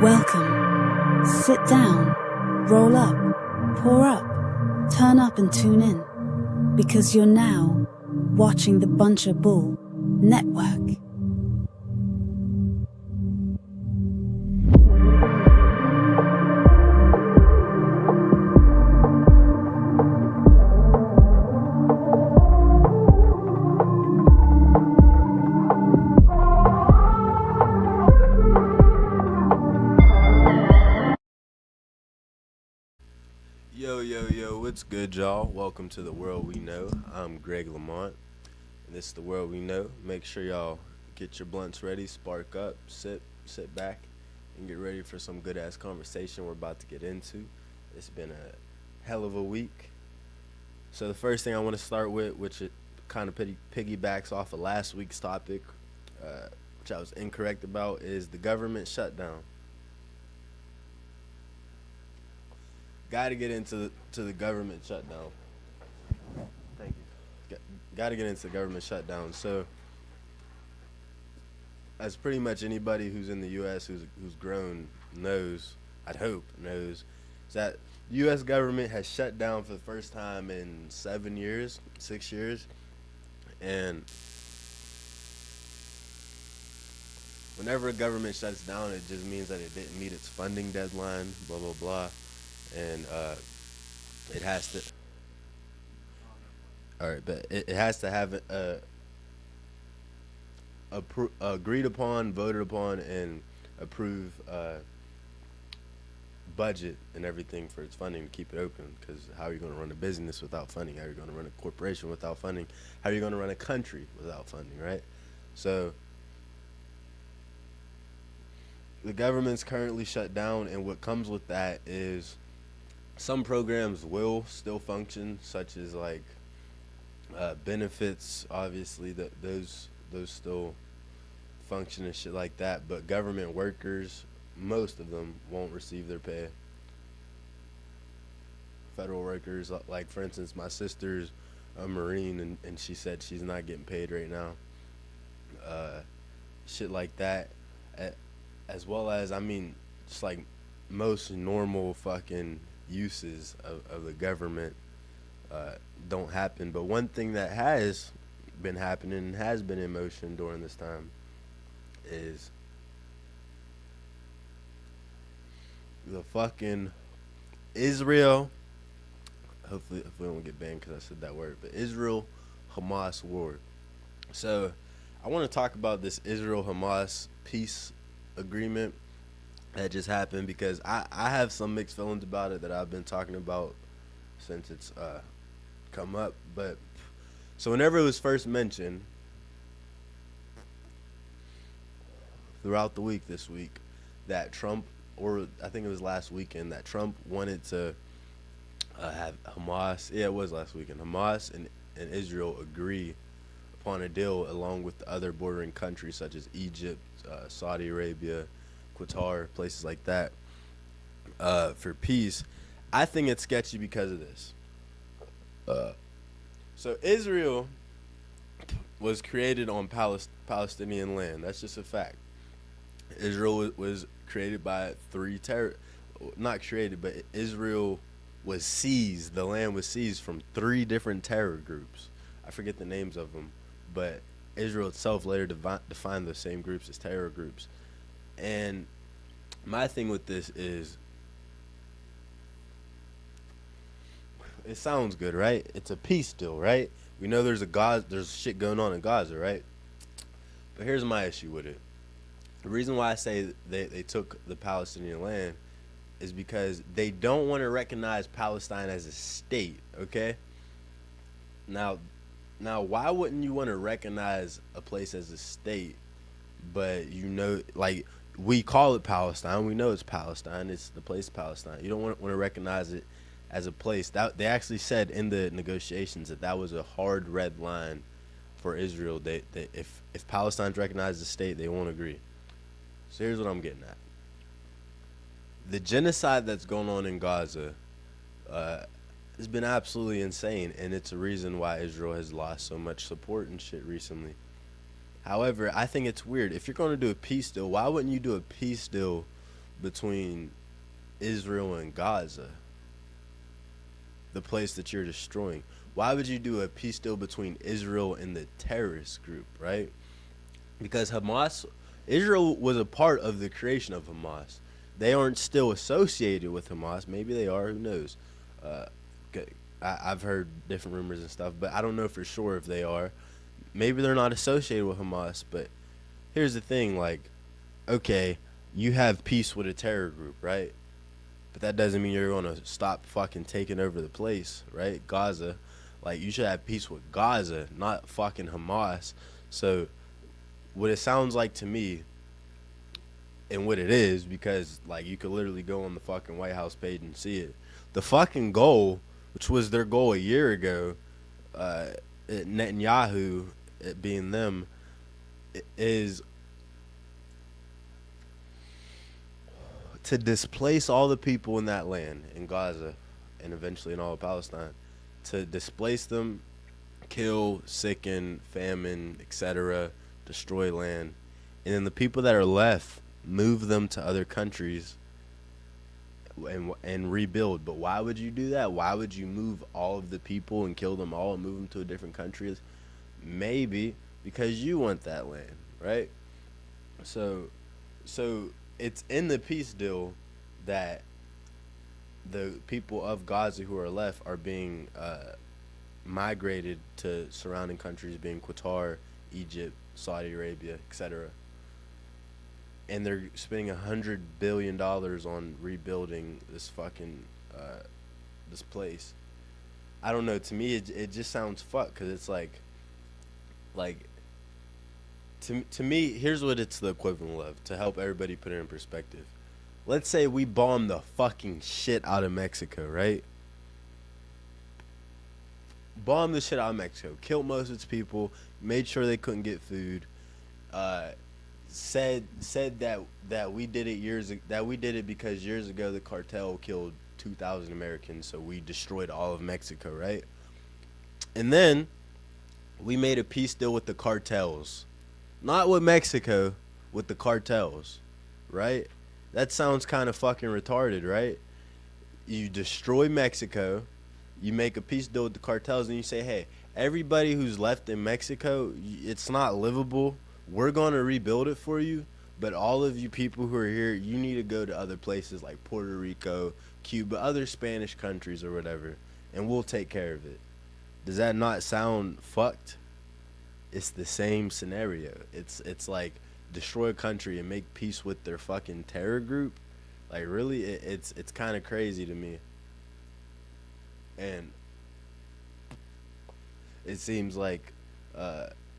Welcome. Sit down, roll up, pour up, turn up and tune in, because you're now watching the Buncher Bull Network. Yo, what's good, y'all? Welcome to The World We Know. I'm Greg Lamont, and this is The World We Know. Make sure y'all get your blunts ready, spark up, sit back, and get ready for some good-ass conversation we're about to get into. It's been a hell of a week. So the first thing I want to start with, which it kind of piggybacks off of last week's topic, which I was incorrect about, is the government shutdown. Got to get into the government shutdown. Thank you. Got to get into the government shutdown. So, as pretty much anybody who's in the U.S. who's grown knows, I'd hope knows, is that the U.S. government has shut down for the first time in 6 years, and whenever a government shuts down, it just means that it didn't meet its funding deadline, blah blah blah. And it has to. All right, but it has to have agreed upon, voted upon, and approved budget and everything for its funding to keep it open. Because how are you going to run a business without funding? How are you going to run a corporation without funding? How are you going to run a country without funding? Right? So the government's currently shut down, and what comes with that is some programs will still function, such as like benefits. Obviously, those still function and shit like that. But government workers, most of them won't receive their pay. Federal workers, like for instance, my sister's a Marine, and she said she's not getting paid right now. Shit like that, as well as just like most normal fucking uses of the government don't happen. But one thing that has been happening and has been in motion during this time is the fucking Israel, hopefully we don't get banned because I said that word, but Israel-Hamas war. So I want to talk about this Israel-Hamas peace agreement that just happened, because I have some mixed feelings about it that I've been talking about since it's come up. But so whenever it was first mentioned throughout the week this week, that Trump, or I think it was last weekend, that Trump wanted to have Hamas, it was last weekend, Hamas and Israel agree upon a deal along with the other bordering countries such as Egypt, Saudi Arabia, Qatar, places like that, for peace. I think it's sketchy because of this. So Israel was created on Palestinian land. That's just a fact. Israel was created by not created, but Israel was seized. The land was seized from 3 different terror groups. I forget the names of them, but Israel itself later defined those same groups as terror groups. And my thing with this is, it sounds good, right? It's a peace deal, right? We know there's shit going on in Gaza, right? But here's my issue with it. The reason why I say they took the Palestinian land is because they don't want to recognize Palestine as a state, okay? Now, why wouldn't you want to recognize a place as a state, but like, we call it Palestine. We know it's Palestine. It's the place Palestine. You don't want to recognize it as a place. That they actually said in the negotiations that was a hard red line for Israel. They if Palestine's recognized as a state, they won't agree. So here's what I'm getting at. The genocide that's going on in Gaza has been absolutely insane, and it's a reason why Israel has lost so much support and shit recently. However, I think it's weird. If you're going to do a peace deal, why wouldn't you do a peace deal between Israel and Gaza, the place that you're destroying? Why would you do a peace deal between Israel and the terrorist group, right? Because Israel was a part of the creation of Hamas. They aren't still associated with Hamas. Maybe they are. Who knows? Uh, I've heard different rumors and stuff, but I don't know for sure if they are. Maybe they're not associated with Hamas. But here's the thing: like, okay, you have peace with a terror group, right? But that doesn't mean you're gonna stop fucking taking over the place, right? Gaza, like you should have peace with Gaza, not fucking Hamas. So, what it sounds like to me, and what it is, because like you could literally go on the fucking White House page and see it. The fucking goal, which was their goal a year ago, Netanyahu, it being them, is to displace all the people in that land, in Gaza, and eventually in all of Palestine, to displace them, kill, sicken, famine, etc., destroy land, and then the people that are left, move them to other countries and rebuild. But why would you do that? Why would you move all of the people and kill them all and move them to a different country? Maybe because you want that land, right? So it's in the peace deal that the people of Gaza who are left are being migrated to surrounding countries, being Qatar, Egypt, Saudi Arabia, etc. And they're spending $100 billion on rebuilding this fucking this place. I don't know. To me, it just sounds fucked, because it's like to me, here's what it's the equivalent of, to help everybody put it in perspective. Let's say we bomb the fucking shit out of Mexico, right? Bomb the shit out of Mexico, killed most of its people, made sure they couldn't get food. Said that we did it because years ago the cartel killed 2,000 Americans, so we destroyed all of Mexico, right? And then we made a peace deal with the cartels, not with Mexico, with the cartels, right? That sounds kind of fucking retarded, right? You destroy Mexico, you make a peace deal with the cartels, and you say, hey, everybody who's left in Mexico, it's not livable. We're going to rebuild it for you, but all of you people who are here, you need to go to other places like Puerto Rico, Cuba, other Spanish countries or whatever, and we'll take care of it. Does that not sound fucked? It's the same scenario. It's like destroy a country and make peace with their fucking terror group. Like, really, it's kind of crazy to me. And it seems like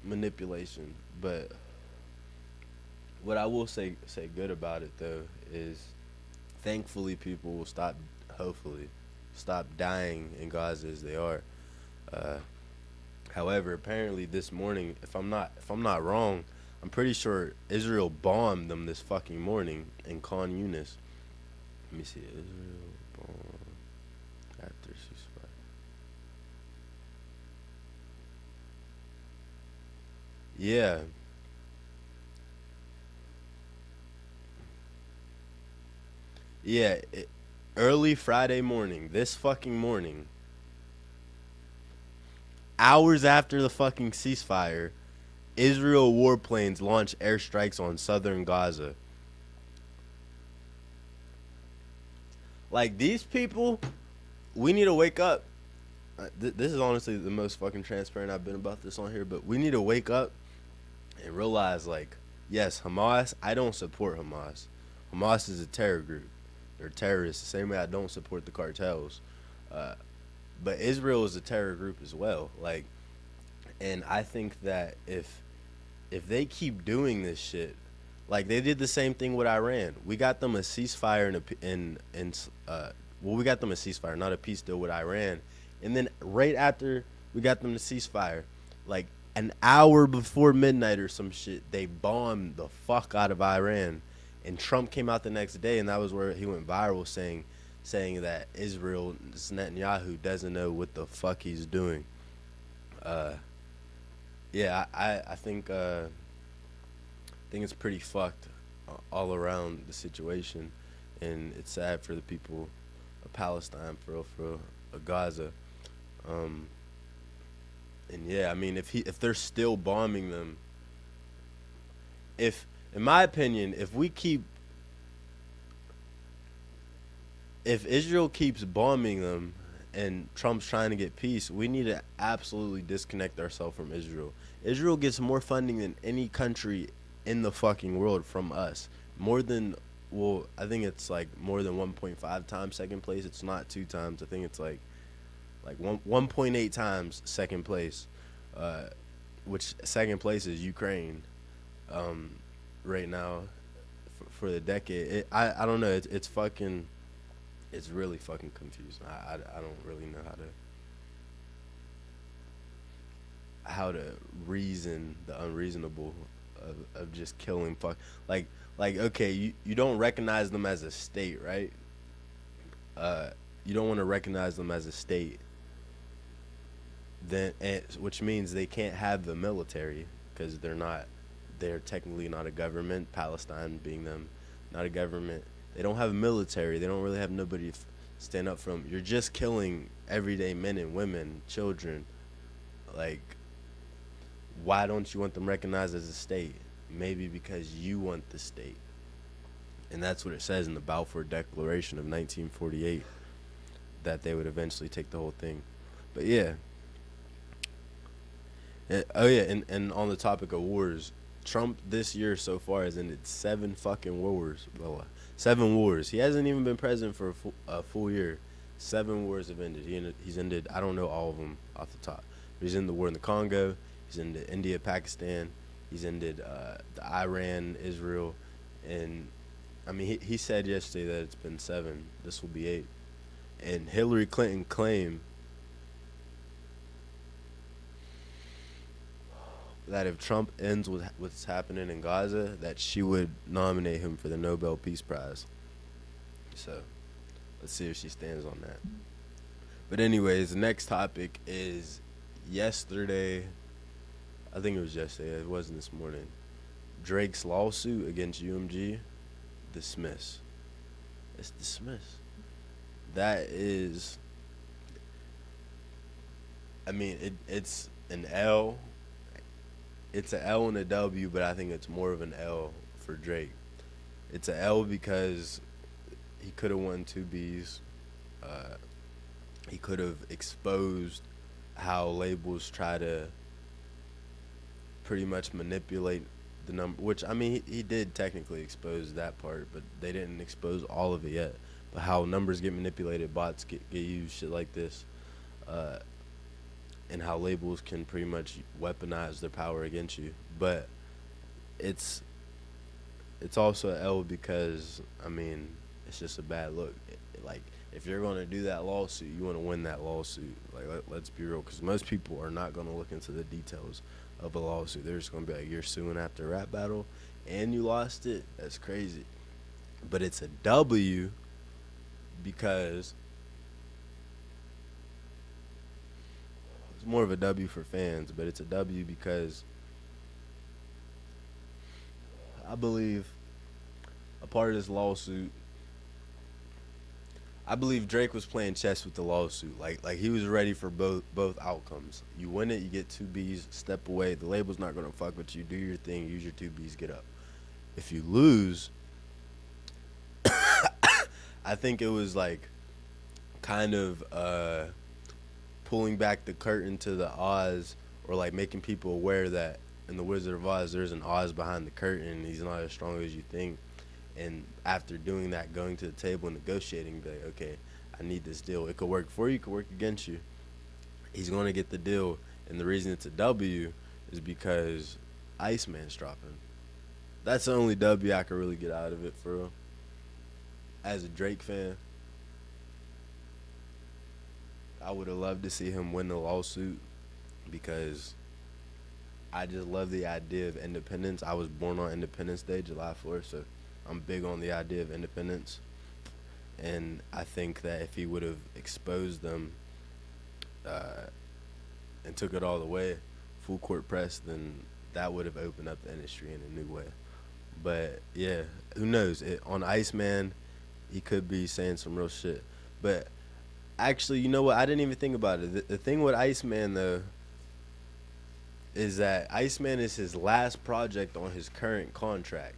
manipulation. But what I will say good about it, though, is thankfully people will hopefully stop dying in Gaza as they are. However, apparently this morning, if I'm not wrong, I'm pretty sure Israel bombed them this fucking morning in Khan Yunis. Let me see. Israel bomb after ceasefire. Yeah. Yeah. Early Friday morning, this fucking morning, hours after the fucking ceasefire, Israel warplanes launch airstrikes on southern Gaza. Like, these people, we need to wake up. This is honestly the most fucking transparent I've been about this on here, but we need to wake up and realize, like, yes, Hamas, I don't support Hamas. Hamas is a terror group. They're terrorists, the same way I don't support the cartels. But Israel is a terror group as well. Like, and I think that if they keep doing this shit, like they did the same thing with Iran. We got them a ceasefire we got them a ceasefire, not a peace deal with Iran. And then right after we got them to ceasefire, like an hour before midnight or some shit, they bombed the fuck out of Iran. And Trump came out the next day, and that was where he went viral saying that Israel, Netanyahu, doesn't know what the fuck he's doing. Yeah, I think it's pretty fucked all around the situation. and it's sad for the people of Palestine, for real, of Gaza. Um, and yeah, I mean, if they're still bombing them, if in my opinion, if Israel keeps bombing them and Trump's trying to get peace, we need to absolutely disconnect ourselves from Israel. Israel gets more funding than any country in the fucking world from us. More than, well, I think it's like more than 1.5 times second place. It's not 2 times. I think it's like 1.8 times second place, uh, which second place is Ukraine, um, right now for the decade. I don't know. It's fucking. It's really fucking confusing. I don't really know how to reason the unreasonable of just killing like okay, you don't recognize them as a state, right? You don't want to recognize them as a state, then, which means they can't have the military because they're technically not a government. Palestine being them, not a government. They don't have a military. They don't really have nobody to stand up for them. You're just killing everyday men and women, children. Like, why don't you want them recognized as a state? Maybe because you want the state. And that's what it says in the Balfour Declaration of 1948, that they would eventually take the whole thing. But yeah. Oh yeah, and on the topic of wars, Trump this year so far has ended 7 fucking wars. Well, 7 wars. He hasn't even been president for a full year. 7 wars have ended. He's ended, I don't know all of them off the top. But he's in the war in the Congo. He's ended India, Pakistan. He's ended the Iran, Israel. And, I mean, he said yesterday that it's been 7. This will be 8. And Hillary Clinton claimed that if Trump ends with what's happening in Gaza, that she would nominate him for the Nobel Peace Prize. So, let's see if she stands on that. But anyways, the next topic is yesterday. I think it was yesterday. It wasn't this morning. Drake's lawsuit against UMG, dismissed. It's dismissed. That is, I mean, it's an L. It's an L and a W, but I think it's more of an L for Drake. It's an L because he could have won 2 Bs. He could have exposed how labels try to pretty much manipulate the number, which, I mean, he did technically expose that part, but they didn't expose all of it yet. But how numbers get manipulated, bots get used, shit like this. And how labels can pretty much weaponize their power against you. But it's also an L because, I mean, it's just a bad look. Like, if you're going to do that lawsuit, you want to win that lawsuit. Like, let's be real, because most people are not going to look into the details of a lawsuit. They're just going to be like, you're suing after a rap battle and you lost it? That's crazy. But it's a W because it's more of a W for fans, but it's a W because I believe a part of this lawsuit, I believe Drake was playing chess with the lawsuit. Like he was ready for both outcomes. You win it, you get 2 Bs, step away. The label's not gonna fuck with you. Do your thing, use your 2 Bs, get up. If you lose, I think it was like kind of pulling back the curtain to the Oz, or like making people aware that in the Wizard of Oz there's an Oz behind the curtain. He's not as strong as you think. And after doing that, going to the table and negotiating, be like, okay, I need this deal. It could work for you, it could work against you. He's going to get the deal. And the reason it's a W is because Iceman's dropping. That's the only W I could really get out of it, for real. As a Drake fan, I would have loved to see him win the lawsuit because I just love the idea of independence. I was born on Independence Day, July 4th, so I'm big on the idea of independence. And I think that if he would have exposed them and took it all the way, full court press, then that would have opened up the industry in a new way. But yeah, who knows? On Iceman, he could be saying some real shit. But actually, you know what? I didn't even think about it. The thing with Iceman though is that Iceman is his last project on his current contract.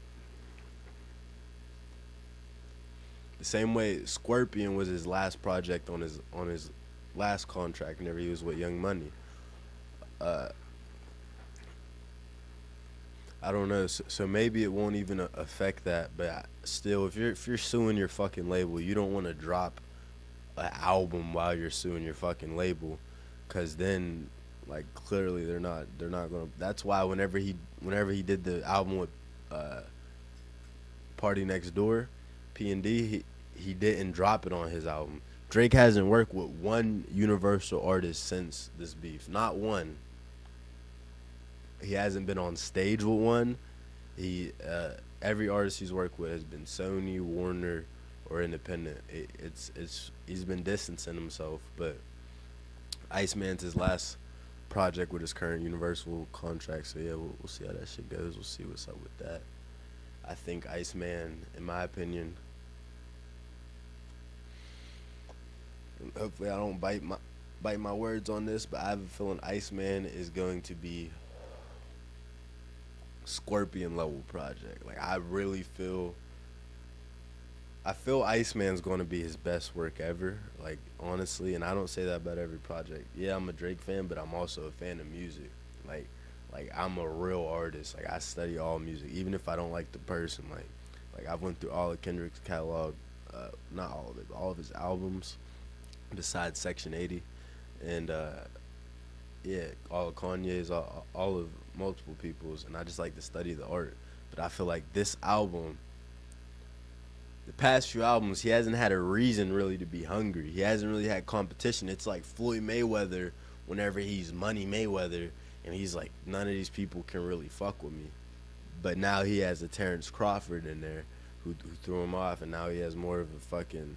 The same way Scorpion was his last project on his last contract whenever he was with Young Money. Uh, I don't know, so maybe it won't even affect that. But still, if you're suing your fucking label, you don't want to drop an album while you're suing your fucking label, cause then like clearly they're not gonna. That's why whenever he did the album with Party Next Door, P&D, he didn't drop it on his album. Drake hasn't worked with one Universal artist since this beef, not one. He hasn't been on stage with one. He every artist he's worked with has been Sony, Warner, or independent. It's he's been distancing himself, but Iceman's his last project with his current Universal contract. So yeah, we'll see how that shit goes. We'll see what's up with that. I think Iceman, in my opinion, hopefully I don't bite my words on this, but I have a feeling Iceman is going to be Scorpion level project. Like I feel Iceman's going to be his best work ever. Like honestly, and I don't say that about every project. Yeah, I'm a Drake fan, but I'm also a fan of music. Like I'm a real artist. Like I study all music, even if I don't like the person. Like I went through all of Kendrick's catalog, not all of it, but all of his albums, besides Section 80, and yeah, all of Kanye's, all of multiple people's, and I just like to study the art. But I feel like this album, the past few albums, he hasn't had a reason really to be hungry. He hasn't really had competition. It's like Floyd Mayweather whenever he's Money Mayweather, and he's like, none of these people can really fuck with me. But now he has a Terrence Crawford in there who threw him off, and now he has more of a fucking,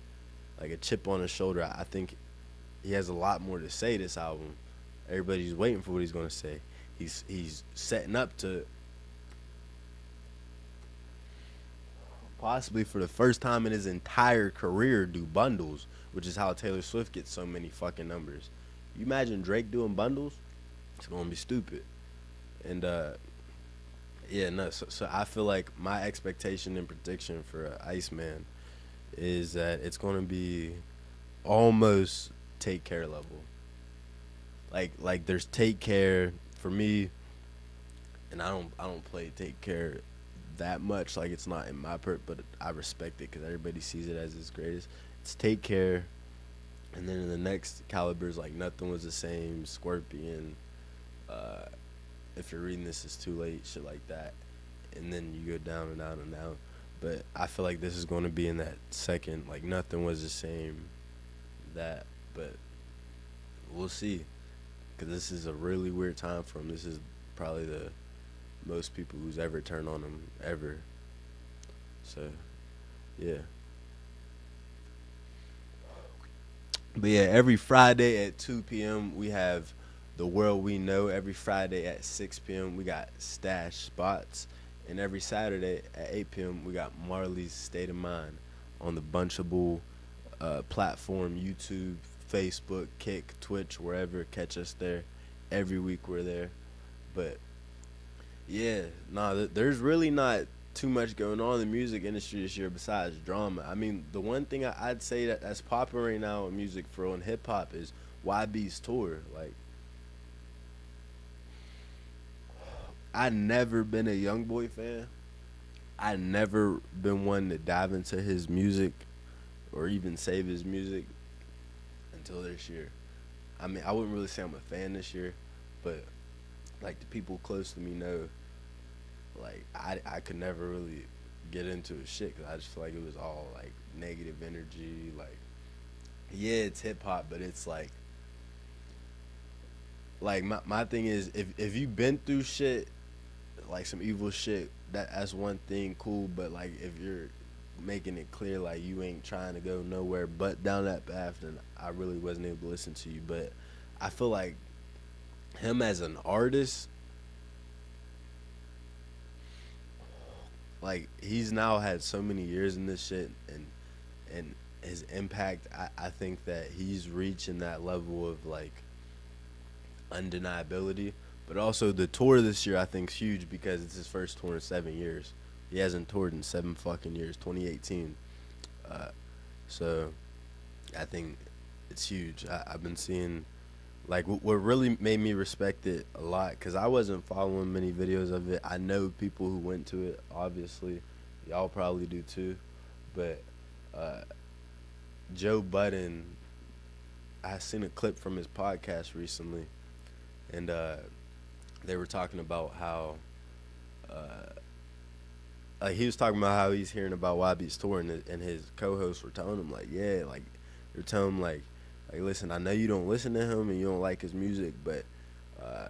like a chip on his shoulder. I think he has a lot more to say this album. Everybody's waiting for what he's going to say. He's setting up to possibly for the first time in his entire career do bundles, which is how Taylor Swift gets so many fucking numbers. You imagine Drake doing bundles? It's gonna be stupid. And yeah, no. So I feel like my expectation and prediction for Iceman is that it's gonna be almost Take Care level. Like there's Take Care for me, and I don't play Take Care that much. Like it's not in my but I respect it because everybody sees it as his greatest. It's Take Care, and then in the next caliber is like Nothing Was the Same, Scorpion. If you're reading this, it's too late, shit like that, and then you go down and down and down. But I feel like this is going to be in that second, like Nothing Was the Same, that. But we'll see, because this is a really weird time for him. This is probably the most people who's ever turned on him ever. So yeah. But yeah, every Friday at 2 p.m. we have The World We Know. Every Friday at 6 p.m. we got Stash Spots. And every Saturday at 8 p.m. we got Marley's State of Mind on the Bunchable platform, YouTube, Facebook, Kick, Twitch, wherever. Catch us there. Every week we're there. But yeah, there's really not too much going on in the music industry this year besides drama. I mean, the one thing I'd say that's popular right now in music for on hip hop is YB's tour. Like, I never been a YoungBoy fan. I never been one to dive into his music or even save his music until this year. I mean, I wouldn't really say I'm a fan this year, but like the people close to me know, like I could never really get into his shit because I just feel like it was all like negative energy. Like, yeah, it's hip hop, but it's like my thing is if you've been through shit, like some evil shit, that's one thing, cool. But like if you're making it clear like you ain't trying to go nowhere but down that path, then I really wasn't able to listen to you. But I feel like him as an artist, like he's now had so many years in this shit, and his impact, I think that he's reaching that level of like undeniability. But also the tour this year I think is huge because it's his first tour in 7 years. He hasn't toured in 7 fucking years. 2018. Uh, so I think it's huge. I've been seeing like what really made me respect it a lot because I wasn't following many videos of it. I know people who went to it. Obviously, y'all probably do too. But uh, Joe Budden, I seen a clip from his podcast recently, and they were talking about how uh, like he was talking about how he's hearing about YB's tour, and his co-hosts were telling him like, yeah, like they're telling him like listen, I know you don't listen to him and you don't like his music, but uh,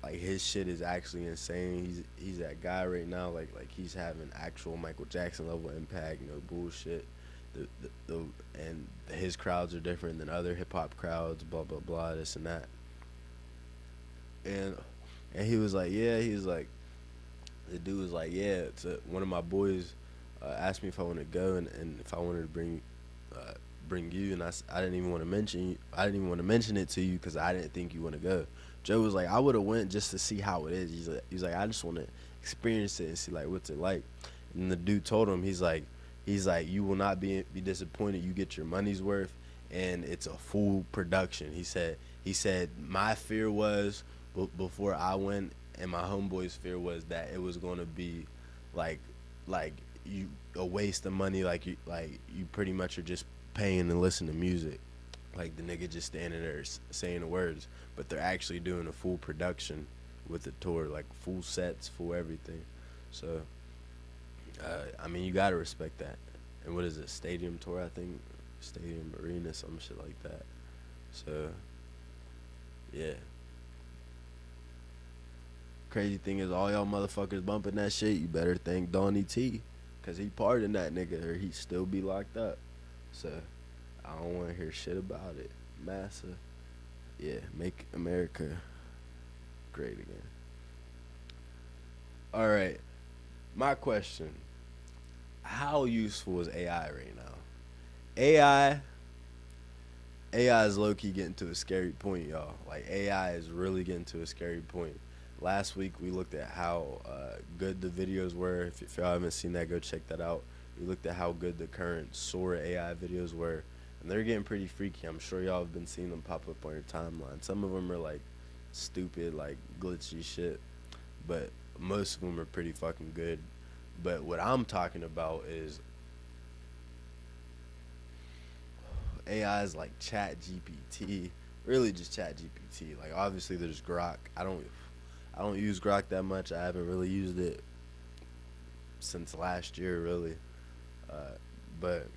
like his shit is actually insane. He's that guy right now. Like he's having actual Michael Jackson level impact. No bullshit. The and his crowds are different than other hip hop crowds. Blah blah blah. This and that. And he was like, yeah. He was like, the dude was like, yeah. One of my boys asked me if I wanted to go and if I wanted to bring you, and I didn't even want to mention you. I didn't even want to mention it to you because I didn't think you want to go. Joe was like, I would have went just to see how it is. He's like, I just want to experience it and see like what's it like. And the dude told him, he's like, you will not be disappointed. You get your money's worth, and it's a full production. He said my fear was before I went, and my homeboy's fear was that it was going to be like you a waste of money. Like you pretty much are just paying and listening to music. Like the nigga just standing there saying the words, but they're actually doing a full production with the tour, like full sets, full everything. So, I mean, you gotta respect that. And what is it, stadium tour? I think stadium arena, some shit like that. So, yeah. Crazy thing is, all y'all motherfuckers bumping that shit, you better thank Donnie T, cause he pardoned that nigga, or he'd still be locked up. So, I don't want to hear shit about it. Massa, yeah, make America great again. All right, my question: how useful is AI right now? AI is low key getting to a scary point, y'all. Like AI is really getting to a scary point. Last week we looked at how good the videos were. If y'all haven't seen that, go check that out. We looked at how good the current Sora AI videos were, and they're getting pretty freaky. I'm sure y'all have been seeing them pop up on your timeline. Some of them are like stupid, like glitchy shit, but most of them are pretty fucking good. But what I'm talking about is AIs like Chat GPT, really just Chat GPT. Like obviously there's Grok. I don't use Grok that much. I haven't really used it since last year, really. But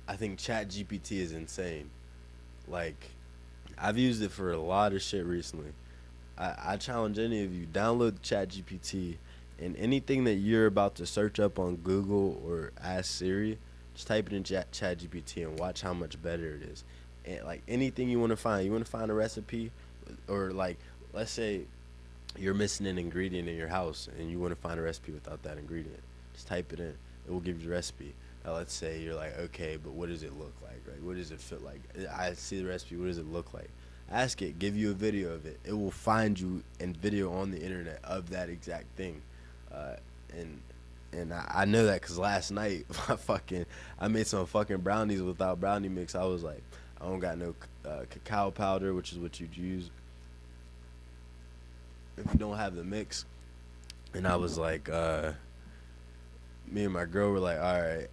I think Chat GPT is insane. Like I've used it for a lot of shit recently. I challenge any of you, download Chat GPT, and anything that you're about to search up on Google or ask Siri, just type it in Chat GPT and watch how much better it is. And like anything you want to find a recipe, or like let's say you're missing an ingredient in your house and you want to find a recipe without that ingredient, just type it in. It will give you the recipe. Now let's say you're like, okay, but what does it look like? Right? What does it feel like? I see the recipe. What does it look like? Ask it. Give you a video of it. It will find you in video on the internet of that exact thing. And I know that because last night I made some fucking brownies without brownie mix. I was like, I don't got no cacao powder, which is what you'd use if you don't have the mix. And I was like, me and my girl were like, all right,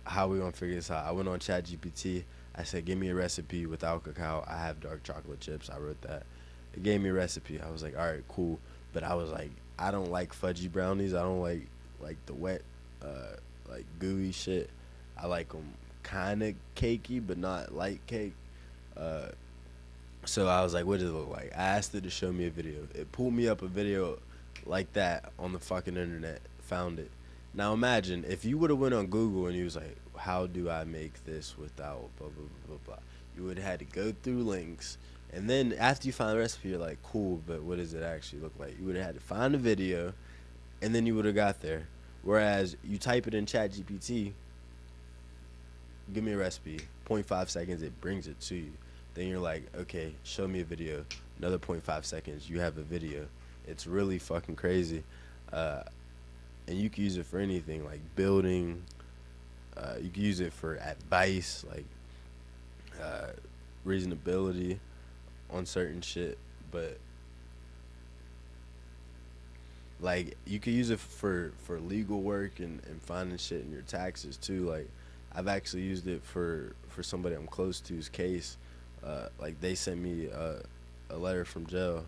how we gonna figure this out? I went on ChatGPT. I said, give me a recipe without cacao. I have dark chocolate chips. I wrote that. It gave me a recipe. I was like, all right, cool. But I was like, I don't like fudgy brownies. I don't like the wet, like gooey shit. I like them kind of cakey, but not light cake. So I was like, what does it look like? I asked it to show me a video. It pulled me up a video like that on the fucking internet. Found it. Now imagine if you would have went on Google and you was like, how do I make this without blah, blah, blah, blah, blah. You would have had to go through links. And then after you find the recipe, you're like, cool, but what does it actually look like? You would have had to find a video, and then you would have got there. Whereas you type it in Chat GPT, give me a recipe, zero point 0.5 seconds, it brings it to you. Then you're like, okay, show me a video. Another 0.5 seconds, you have a video. It's really fucking crazy. And you can use it for anything, like building. You can use it for advice, like reasonability on certain shit. But like you could use it for legal work and finding shit in your taxes too. Like I've actually used it for somebody I'm close to's case. Like they sent me a letter from jail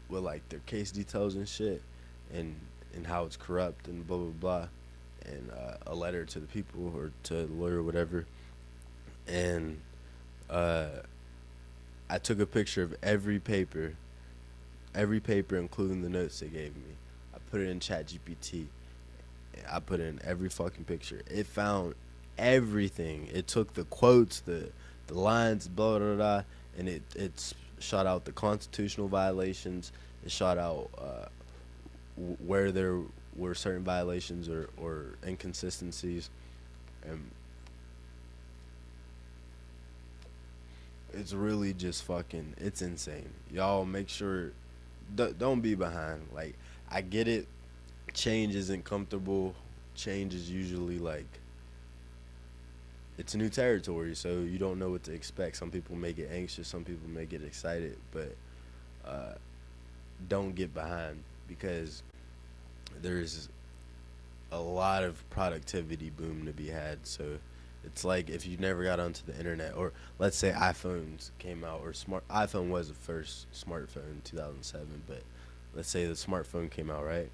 with like their case details and shit, and how it's corrupt and blah blah blah, and a letter to the people or to the lawyer or whatever, and I took a picture of every paper including the notes they gave me. I put it in Chat GPT. I put in every fucking picture. It found everything. It took the quotes, the lines, blah blah blah, and it shot out the constitutional violations. It shot out where there were certain violations or inconsistencies, and it's really just fucking, it's insane. Y'all make sure, don't be behind. Like, I get it, change isn't comfortable. Change is usually like, it's new territory, so you don't know what to expect. Some people may get anxious, some people may get excited, but don't get behind, because there's a lot of productivity boom to be had. So it's like if you never got onto the internet, or let's say iPhones came out, or iPhone was the first smartphone in 2007, but let's say the smartphone came out, right?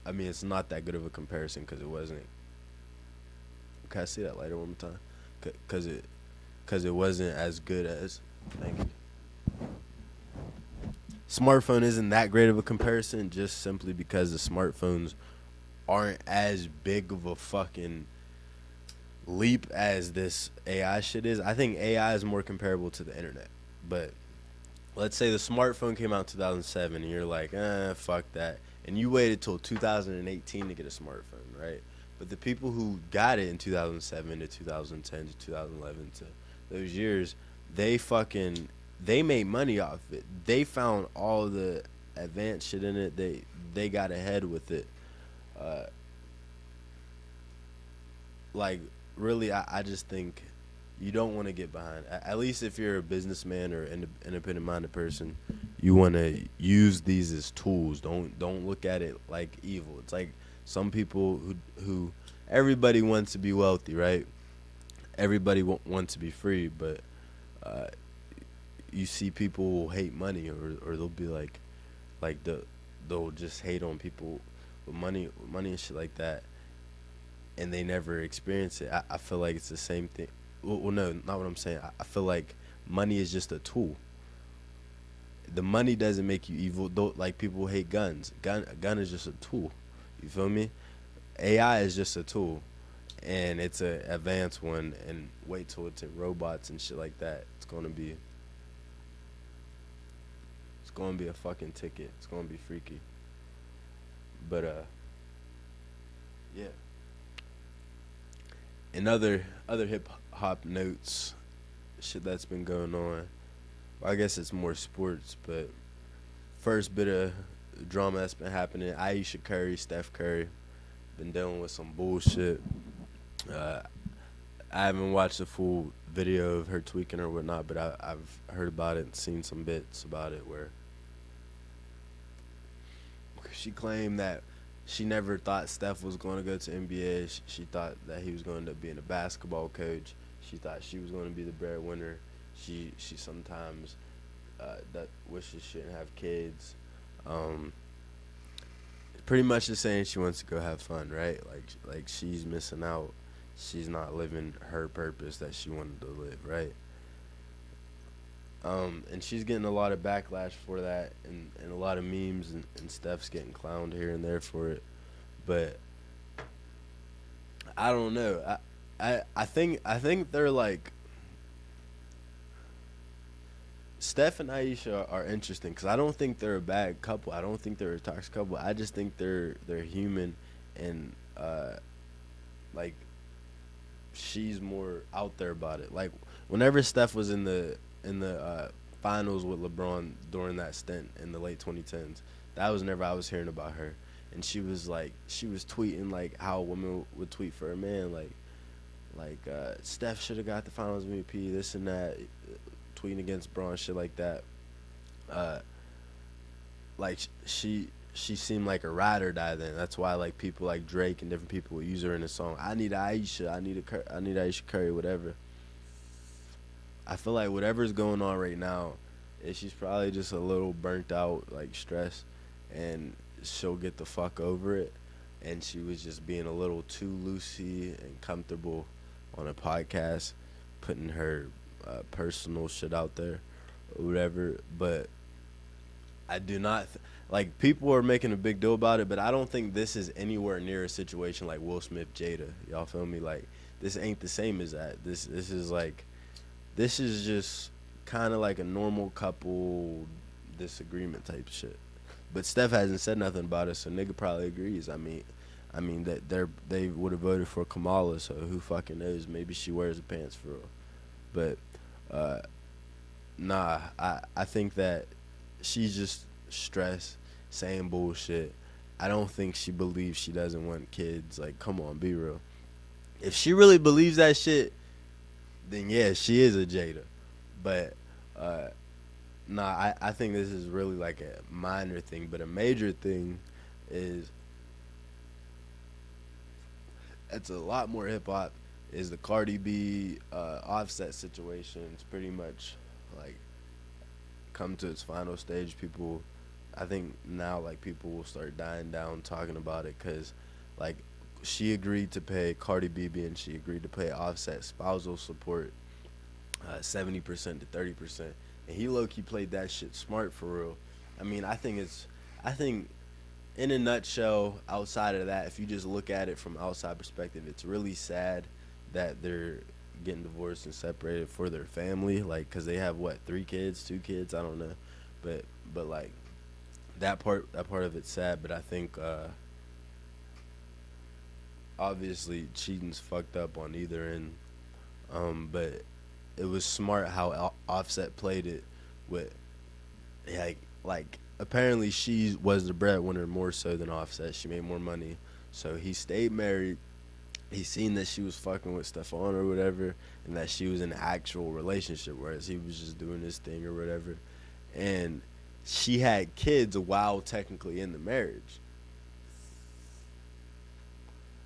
I mean, it's not that good of a comparison because it wasn't. Can I see that lighter one more time? Because it wasn't as good as. Thank you. Smartphone isn't that great of a comparison, just simply because the smartphones aren't as big of a fucking leap as this AI shit is. I think AI is more comparable to the internet. But let's say the smartphone came out in 2007 and you're like, fuck that. And you waited till 2018 to get a smartphone, right? But the people who got it in 2007 to 2010 to 2011 to those years, they made money off it. They found all the advanced shit in it. They got ahead with it. Like, really, I just think you don't want to get behind. At least if you're a businessman or independent-minded person, you want to use these as tools. Don't look at it like evil. It's like some people who everybody wants to be wealthy, right? Everybody wants to be free, but you see people will hate money, or they'll be like they'll just hate on people with money and shit like that, and they never experience it. I feel like it's the same thing. Well, no, not what I'm saying. I feel like money is just a tool. The money doesn't make you evil. Like people hate guns. A gun is just a tool. You feel me? AI is just a tool, and it's a advanced one. And wait till it's in robots and shit like that. It's gonna be a fucking ticket. It's gonna be freaky. But yeah. And other hip hop notes, shit that's been going on. Well, I guess it's more sports, but first bit of drama that's been happening. Aisha Curry, Steph Curry, been dealing with some bullshit. I haven't watched the full video of her tweaking or whatnot, but I've heard about it and seen some bits about it where she claimed that she never thought Steph was going to go to NBA. She thought that he was going to end up being a basketball coach. She thought she was going to be the breadwinner. She sometimes that wishes she didn't have kids. Pretty much just saying she wants to go have fun, right? Like she's missing out. She's not living her purpose that she wanted to live, right? And she's getting a lot of backlash for that, and a lot of memes, and Steph's getting clowned here and there for it. But I don't know. I think they're like, Steph and Aisha are interesting because I don't think they're a bad couple. I don't think they're a toxic couple. I just think they're human, and like she's more out there about it. Like whenever Steph was in the finals with LeBron during that stint in the late 2010s, that was whenever I was hearing about her, and she was tweeting like how a woman would tweet for a man, like Steph should have got the Finals MVP, this and that, tweeting against Braun, shit like that. Uh, like she seemed like a ride or die then. That's why like people like Drake and different people would use her in a song. I need Aisha. I need Aisha Curry. Whatever. I feel like whatever's going on right now, she's probably just a little burnt out, like stressed, and she'll get the fuck over it. And she was just being a little too loosey and comfortable on a podcast, putting her personal shit out there, or whatever. But I do not like people are making a big deal about it, but I don't think this is anywhere near a situation like Will Smith Jada. Y'all feel me? Like this ain't the same as that. This is just kind of like a normal couple disagreement type shit. But Steph hasn't said nothing about it, so nigga probably agrees. I mean that they would have voted for Kamala, so who fucking knows? Maybe she wears the pants for real. But nah, I think that she's just stressed, saying bullshit. I don't think she believes she doesn't want kids. Like, come on, be real. If she really believes that shit, then yeah, she is a Jada. But nah, I think this is really like a minor thing. But a major thing is it's a lot more hip hop. Is the Cardi B Offset situation? It's pretty much like come to its final stage. People, I think now like people will start dying down talking about it because like she agreed to pay Cardi B and she agreed to pay Offset spousal support 70% to 30%, and he low key played that shit smart for real. I mean, I think in a nutshell, outside of that, if you just look at it from outside perspective, it's really sad that they're getting divorced and separated for their family, like, cause they have what, 3 kids, 2 kids, I don't know, but like that part of it's sad. But I think obviously cheating's fucked up on either end, but it was smart how Offset played it with like apparently she was the breadwinner more so than Offset. She made more money, so he stayed married. He seen that she was fucking with Stephon or whatever, and that she was in an actual relationship, whereas he was just doing his thing or whatever. And she had kids while technically in the marriage,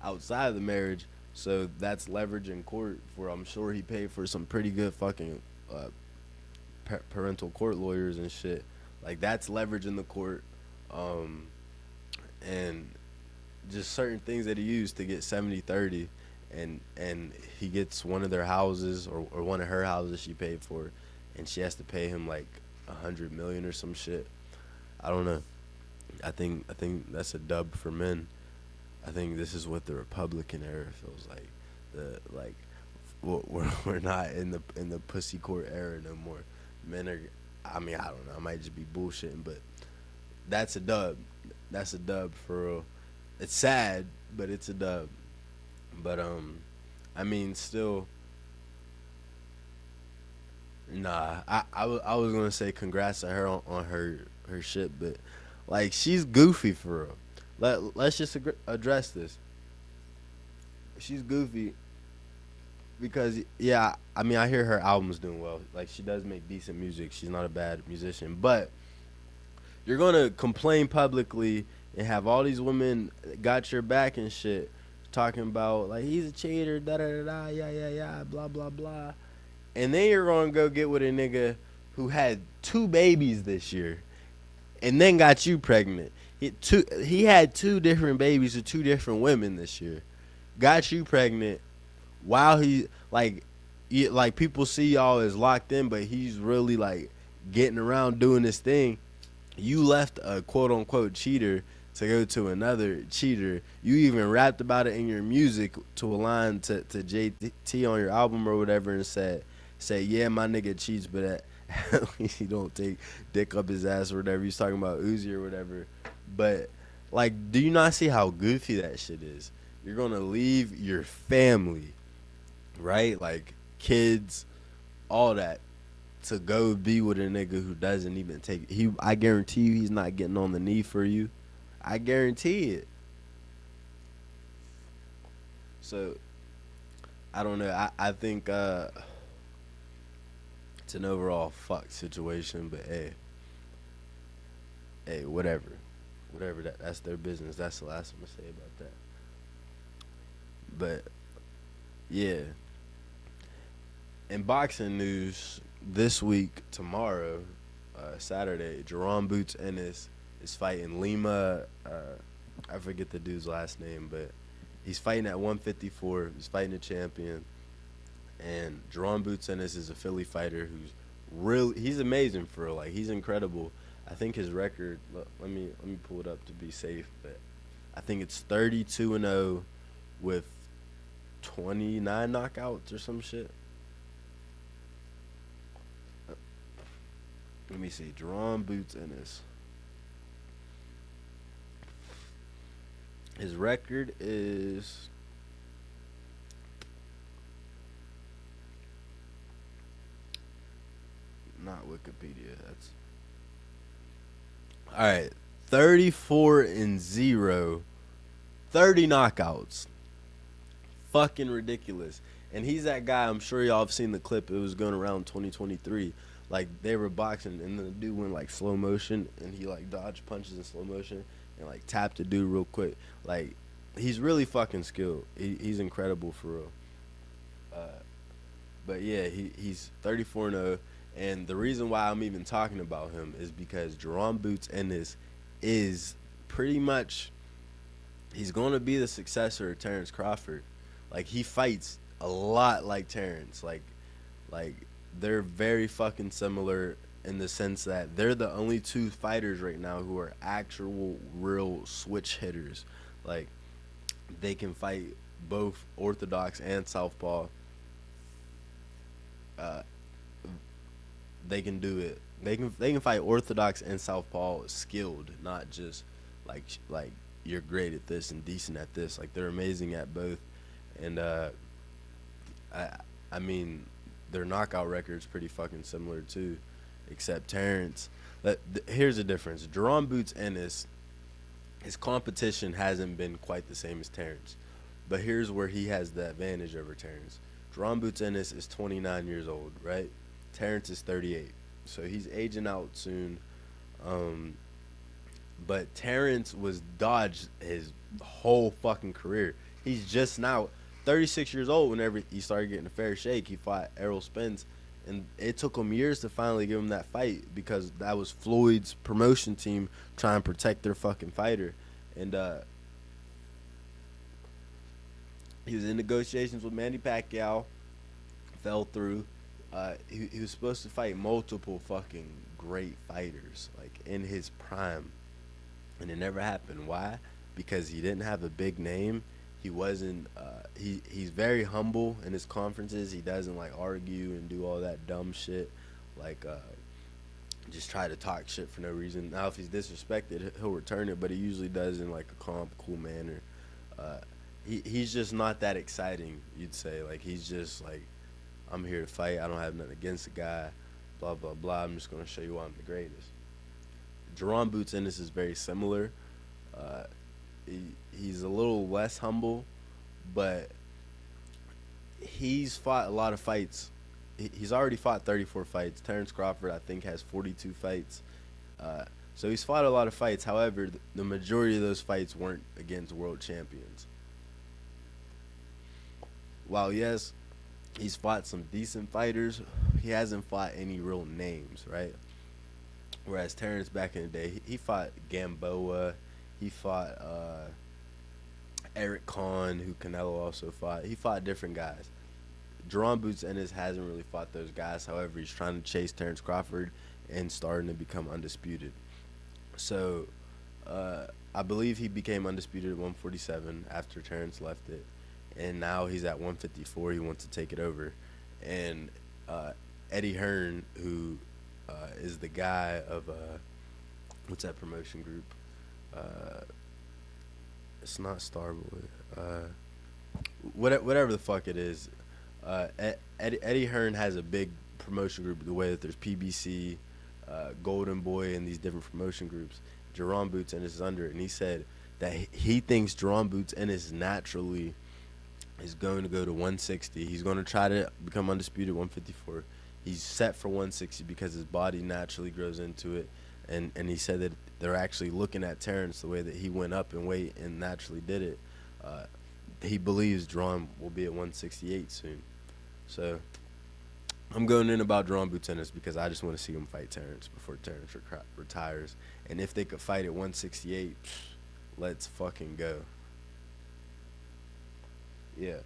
outside of the marriage. So that's leverage in court for, I'm sure he paid for some pretty good fucking parental court lawyers and shit. Like that's leverage in the court. And just certain things that he used to get 70-30, and he gets one of their houses or one of her houses she paid for, and she has to pay him like $100 million or some shit. I don't know. I think that's a dub for men. I think this is what the Republican era feels like. We're not in the pussy court era no more. Men are. I mean, I don't know. I might just be bullshitting, but that's a dub. That's a dub for real. It's sad, but it's a dub. But I mean, still. Nah, I was gonna say congrats to her on her shit, but like she's goofy for real. Let's just address this. She's goofy because yeah, I mean I hear her album's doing well. Like she does make decent music. She's not a bad musician, but you're gonna complain publicly and have all these women got your back and shit, talking about like he's a cheater, da da da da, yeah, blah blah blah, and then you're gonna go get with a nigga who had 2 babies this year, and then got you pregnant. He had 2 different babies with 2 different women this year, got you pregnant, while he like people see y'all as locked in, but he's really like getting around doing this thing. You left a quote unquote cheater to go to another cheater. You even rapped about it in your music to align to JT on your album or whatever, and say yeah, my nigga cheats, but At least he don't take dick up his ass or whatever. He's talking about Uzi or whatever. But like, do you not see how goofy that shit is? You're gonna leave your family, right? Like kids, all that, to go be with a nigga who doesn't even take he. I guarantee you, he's not getting on the knee for you. I guarantee it. So I don't know. I think it's an overall fucked situation, but hey, whatever. That's their business. That's the last I'm gonna say about that. But yeah, in boxing news, this week, tomorrow, Saturday, Jerome Boots Ennis is fighting Lima. I forget the dude's last name, but he's fighting at 154. He's fighting a champion. And Jerome Boots Ennis is a Philly fighter who's he's amazing for real. Like, he's incredible. I think his record, let me pull it up to be safe, but I think it's 32-0 with 29 knockouts or some shit. Let me see. Jerome Boots Ennis. His record is not Wikipedia. That's all right. 34-0, 30 knockouts. Fucking ridiculous. And he's that guy. I'm sure y'all have seen the clip. It was going around 2023. Like, they were boxing, and the dude went like slow motion, and he like dodged punches in slow motion, and like tapped the dude real quick. Like, he's really fucking skilled. He's incredible for real. But yeah, he's 34-0, and the reason why I'm even talking about him is because Jerome Boots Ennis is pretty much, he's going to be the successor of Terrence Crawford. Like, he fights a lot like Terrence. Like they're very fucking similar in the sense that they're the only two fighters right now who are actual real switch hitters. Like, they can fight both orthodox and southpaw. They can do it. They can fight orthodox and southpaw skilled, not just like you're great at this and decent at this. Like, they're amazing at both. And I mean, their knockout record's pretty fucking similar too, except Terrence. Here's the difference. Jerome Boots Ennis, his competition hasn't been quite the same as Terrence, but here's where he has the advantage over Terrence. Jerome Boots Ennis is 29 years old, right? Terrence is 38, so he's aging out soon. But Terrence was dodged his whole fucking career. He's just now 36 years old. Whenever he started getting a fair shake, he fought Errol Spence, and it took him years to finally give him that fight because that was Floyd's promotion team trying to protect their fucking fighter. And he was in negotiations with Manny Pacquiao, fell through. He was supposed to fight multiple fucking great fighters, like in his prime, and it never happened. Why? Because he didn't have a big name. He wasn't. He's very humble in his conferences. He doesn't like argue and do all that dumb shit, like just try to talk shit for no reason. Now, if he's disrespected, he'll return it, but he usually does in like a calm, cool manner. He's just not that exciting, you'd say. Like, he's just like, I'm here to fight. I don't have nothing against the guy. Blah blah blah. I'm just gonna show you why I'm the greatest. Jerome Boots Ennis is very similar. He's a little less humble, but he's fought a lot of fights. He's already fought 34 fights. Terrence Crawford, I think, has 42 fights. So he's fought a lot of fights. However, the majority of those fights weren't against world champions. While, yes, he's fought some decent fighters, he hasn't fought any real names, right? Whereas Terrence, back in the day, he fought Gamboa. He fought Eric Kahn, who Canelo also fought. He fought different guys. Jerome Boots Ennis hasn't really fought those guys. However, he's trying to chase Terrence Crawford and starting to become undisputed. So I believe he became undisputed at 147 after Terrence left it. And now he's at 154. He wants to take it over. And Eddie Hearn, who is the guy of what's that promotion group? It's not Starboy. Whatever the fuck it is. Eddie Hearn has a big promotion group. The way that there's PBC, Golden Boy, and these different promotion groups. Jerron Boots Ennis is under it, and he said that he thinks Jerron Boots Ennis naturally is going to go to 160. He's going to try to become undisputed 154. He's set for 160 because his body naturally grows into it. And he said that they're actually looking at Terrence the way that he went up in weight and naturally did it. He believes Jerron will be at 168 soon. So I'm going in about Jerron Boots Ennis because I just want to see him fight Terrence before Terrence retires. And if they could fight at 168, let's fucking go. Yeah.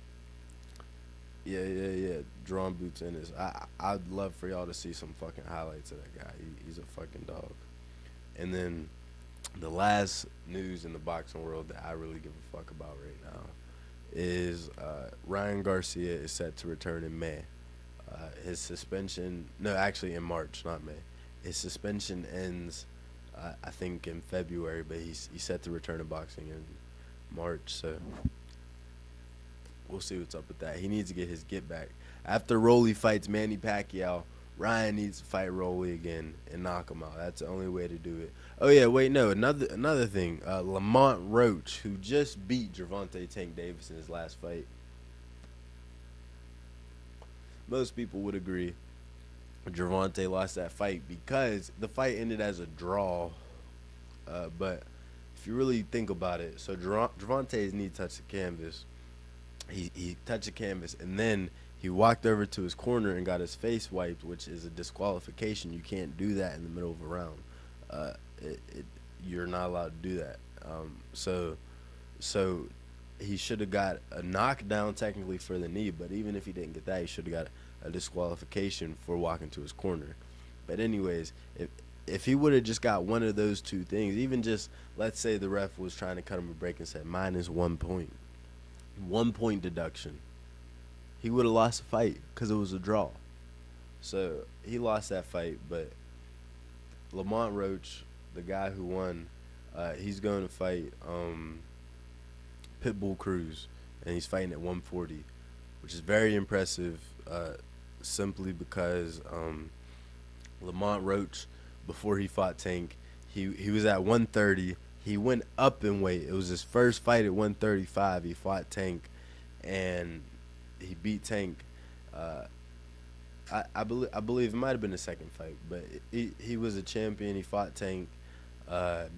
Jerron Boots Ennis. I'd love for y'all to see some fucking highlights of that guy. He's a fucking dog. And then the last news in the boxing world that I really give a fuck about right now is Ryan Garcia is set to return in May. His suspension, no, actually in March, not May. His suspension ends, I think, in February, but he's set to return to boxing in March, so we'll see what's up with that. He needs to get his get back. After Rolly fights Manny Pacquiao, Ryan needs to fight Rolly again and knock him out. That's the only way to do it. Oh yeah, wait, no, another thing. Lamont Roach, who just beat Gervonta Tank Davis in his last fight. Most people would agree Gervonta lost that fight because the fight ended as a draw. But if you really think about it, so Gervonta's knee touched the canvas. He touched the canvas, and then he walked over to his corner and got his face wiped, which is a disqualification. You can't do that in the middle of a round. You're not allowed to do that. So he should have got a knockdown technically for the knee, but even if he didn't get that, he should have got a disqualification for walking to his corner. But anyways, if he would have just got one of those two things, even just, let's say the ref was trying to cut him a break and said minus 1 point. 1 point deduction. He would have lost the fight because it was a draw. So he lost that fight, but Lamont Roach, the guy who won, he's going to fight Pitbull Cruz, and he's fighting at 140, which is very impressive, simply because Lamont Roach, before he fought Tank, he was at 130. He went up in weight. It was his first fight at 135. He fought Tank, and he beat Tank. I believe it might have been the second fight, but he was a champion. He fought Tank,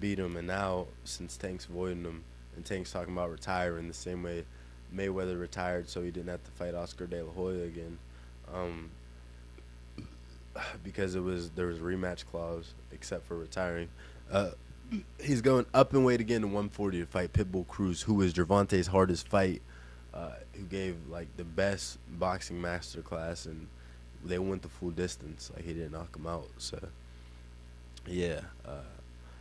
beat him, and now since Tank's avoiding him, and Tank's talking about retiring the same way Mayweather retired, so he didn't have to fight Oscar De La Hoya again, because there was a rematch clause except for retiring. He's going up in weight again to 140 to fight Pitbull Cruz, who was Gervonta's hardest fight, who gave like the best boxing master class, and they went the full distance. Like, he didn't knock him out. So yeah,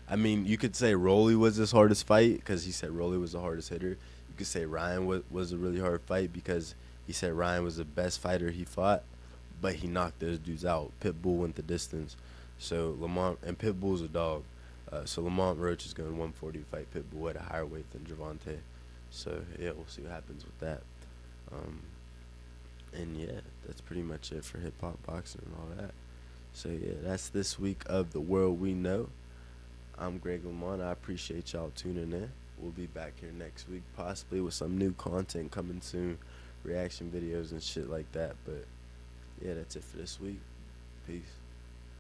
I mean, you could say Rolly was his hardest fight because he said Rolly was the hardest hitter. You could say Ryan was a really hard fight because he said Ryan was the best fighter he fought, but he knocked those dudes out. Pitbull went the distance. So Lamont, and Pitbull's a dog. So Lamont Roach is going 140 to fight Pitbull at a higher weight than Gervonta. So yeah, we'll see what happens with that. And yeah, that's pretty much it for hip hop boxing and all that. So yeah, that's this week of The World We Know. I'm Greg Lamont. I appreciate y'all tuning in. We'll be back here next week, possibly with some new content coming soon, reaction videos and shit like that. But yeah, that's it for this week. Peace.